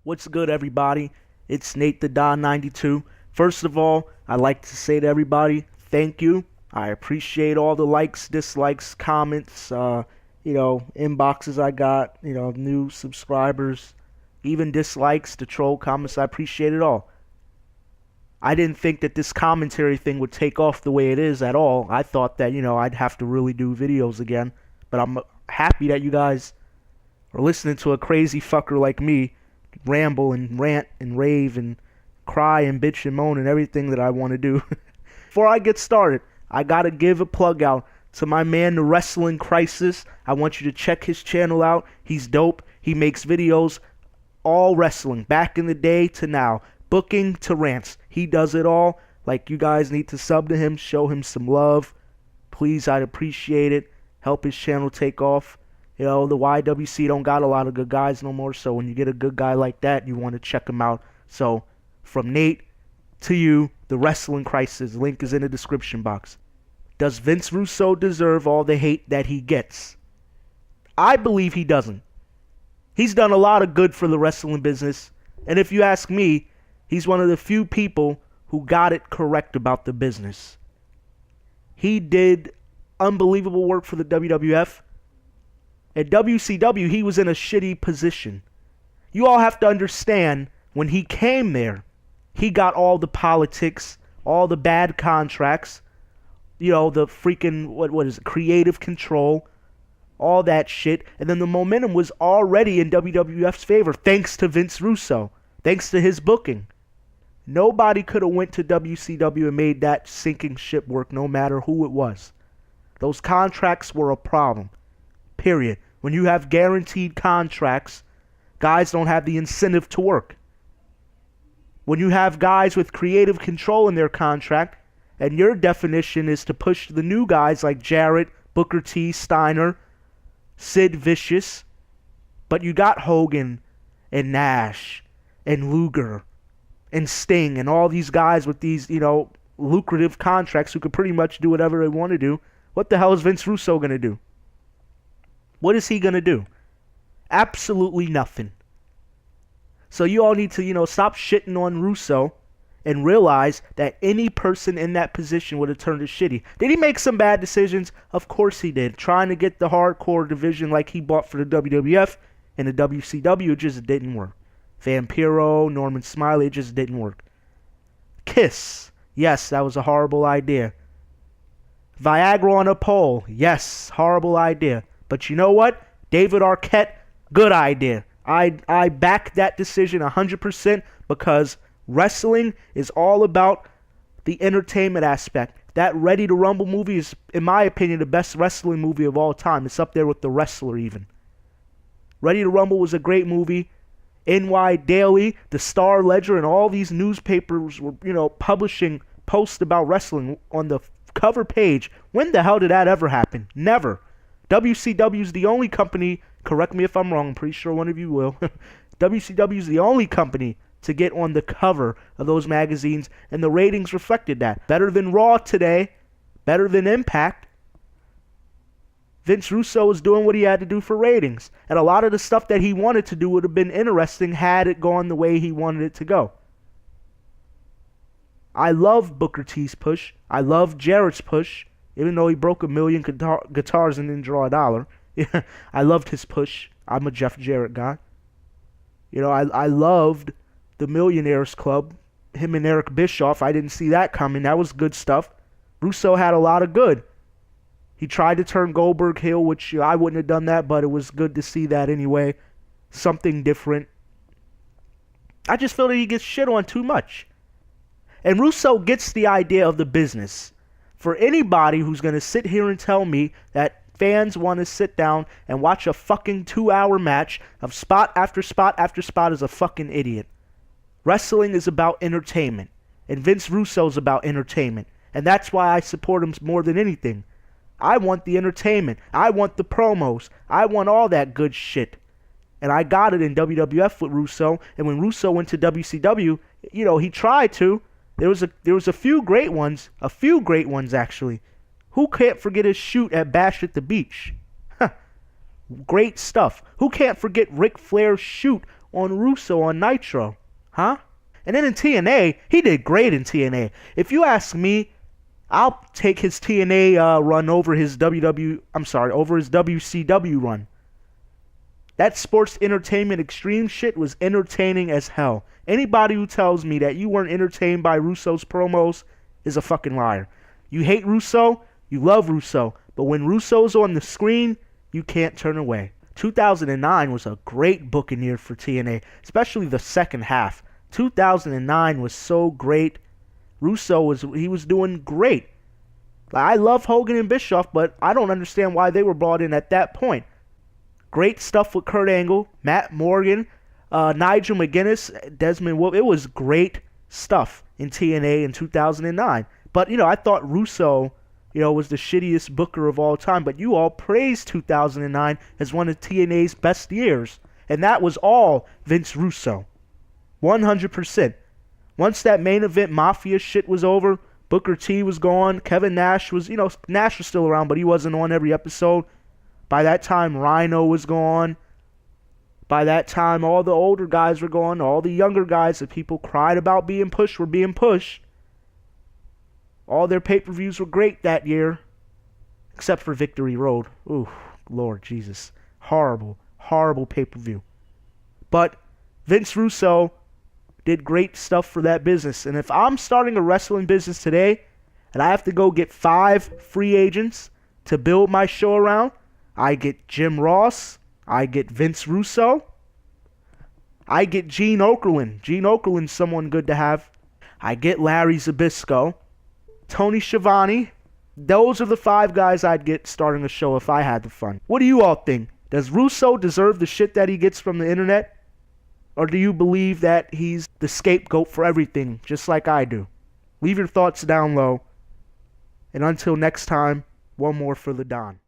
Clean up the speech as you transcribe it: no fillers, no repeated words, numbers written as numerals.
What's good, everybody? It's Nate the Don 92. First of all, I'd like to say to everybody, thank you. I appreciate all the likes, dislikes, comments, inboxes I got, new subscribers, even dislikes, the troll comments. I appreciate it all. I didn't think that this commentary thing would take off the way it is at all. I thought that, I'd have to really do videos again. But I'm happy that you guys are listening to a crazy fucker like me ramble and rant and rave and cry and bitch and moan and everything that I want to do. Before I get started, I gotta give a plug out to my man, the Wrestling Crisis. I want you to check his channel out. He's dope. He makes videos, all wrestling, back in the day to now, booking to rants. He does it all. Like, you guys need to sub to him, show him some love. Please, I'd appreciate it. Help his channel take off. The YWC don't got a lot of good guys no more, so when you get a good guy like that, you want to check him out. So, from Nate to you, the Wrestling Crisis, link is in the description box. Does Vince Russo deserve all the hate that he gets? I believe he doesn't. He's done a lot of good for the wrestling business, and if you ask me, he's one of the few people who got it correct about the business. He did unbelievable work for the WWF. At WCW, he was in a shitty position. You all have to understand, when he came there, he got all the politics, all the bad contracts, the freaking, what is it, creative control, all that shit. And then the momentum was already in WWF's favor, thanks to Vince Russo, thanks to his booking. Nobody could have went to WCW and made that sinking ship work, no matter who it was. Those contracts were a problem, period. When you have guaranteed contracts, guys don't have the incentive to work. When you have guys with creative control in their contract, and your definition is to push the new guys like Jarrett, Booker T, Steiner, Sid Vicious, but you got Hogan and Nash and Luger and Sting and all these guys with these, lucrative contracts who could pretty much do whatever they want to do. What the hell is Vince Russo going to do? What is he going to do? Absolutely nothing. So you all need to, stop shitting on Russo and realize that any person in that position would have turned it shitty. Did he make some bad decisions? Of course he did. Trying to get the hardcore division like he bought for the WWF and the WCW, it just didn't work. Vampiro, Norman Smiley, it just didn't work. Kiss. Yes, that was a horrible idea. Viagra on a pole. Yes, horrible idea. But you know what? David Arquette, good idea. I back that decision 100% because wrestling is all about the entertainment aspect. That Ready to Rumble movie is, in my opinion, the best wrestling movie of all time. It's up there with The Wrestler even. Ready to Rumble was a great movie. NY Daily, the Star Ledger, and all these newspapers were, publishing posts about wrestling on the cover page. When the hell did that ever happen? Never. WCW is the only company, correct me if I'm wrong, I'm pretty sure one of you will. WCW is the only company to get on the cover of those magazines, and the ratings reflected that. Better than Raw today, better than Impact. Vince Russo was doing what he had to do for ratings, and a lot of the stuff that he wanted to do would have been interesting had it gone the way he wanted it to go. I love Booker T's push. I love Jarrett's push. Even though he broke 1 million guitars and didn't draw $1. I loved his push. I'm a Jeff Jarrett guy. I loved the Millionaires Club. Him and Eric Bischoff. I didn't see that coming. That was good stuff. Russo had a lot of good. He tried to turn Goldberg heel, which I wouldn't have done that, but it was good to see that anyway. Something different. I just feel that he gets shit on too much. And Russo gets the idea of the business. For anybody who's going to sit here and tell me that fans want to sit down and watch a fucking 2-hour match of spot after spot after spot is a fucking idiot. Wrestling is about entertainment. And Vince Russo is about entertainment. And that's why I support him more than anything. I want the entertainment. I want the promos. I want all that good shit. And I got it in WWF with Russo. And when Russo went to WCW, he tried to. There was a few great ones, actually. Who can't forget his shoot at Bash at the Beach? Great stuff. Who can't forget Ric Flair's shoot on Russo on Nitro? Huh? And then in TNA, he did great in TNA. If you ask me, I'll take his TNA run over his over his WCW run. That sports entertainment extreme shit was entertaining as hell. Anybody who tells me that you weren't entertained by Russo's promos is a fucking liar. You hate Russo, you love Russo, but when Russo's on the screen, you can't turn away. 2009 was a great booking year for TNA, especially the second half. 2009 was so great. Russo was doing great. I love Hogan and Bischoff, but I don't understand why they were brought in at that point. Great stuff with Kurt Angle, Matt Morgan, Nigel McGuinness, Desmond Wolfe. It was great stuff in TNA in 2009. But, I thought Russo, was the shittiest booker of all time. But you all praised 2009 as one of TNA's best years. And that was all Vince Russo. 100%. Once that main event Mafia shit was over, Booker T was gone. Kevin Nash was, Nash was still around, but he wasn't on every episode. By that time, Rhino was gone. By that time, all the older guys were gone. All the younger guys that people cried about being pushed were being pushed. All their pay-per-views were great that year. Except for Victory Road. Ooh, Lord Jesus. Horrible, horrible pay-per-view. But Vince Russo did great stuff for that business. And if I'm starting a wrestling business today, and I have to go get 5 free agents to build my show around, I get Jim Ross, I get Vince Russo, I get Gene Okerlund. Gene Okerlund's someone good to have. I get Larry Zbyszko, Tony Schiavone. Those are the 5 guys I'd get starting a show if I had the fun. What do you all think? Does Russo deserve the shit that he gets from the internet? Or do you believe that he's the scapegoat for everything, just like I do? Leave your thoughts down low. And until next time, one more for the Don.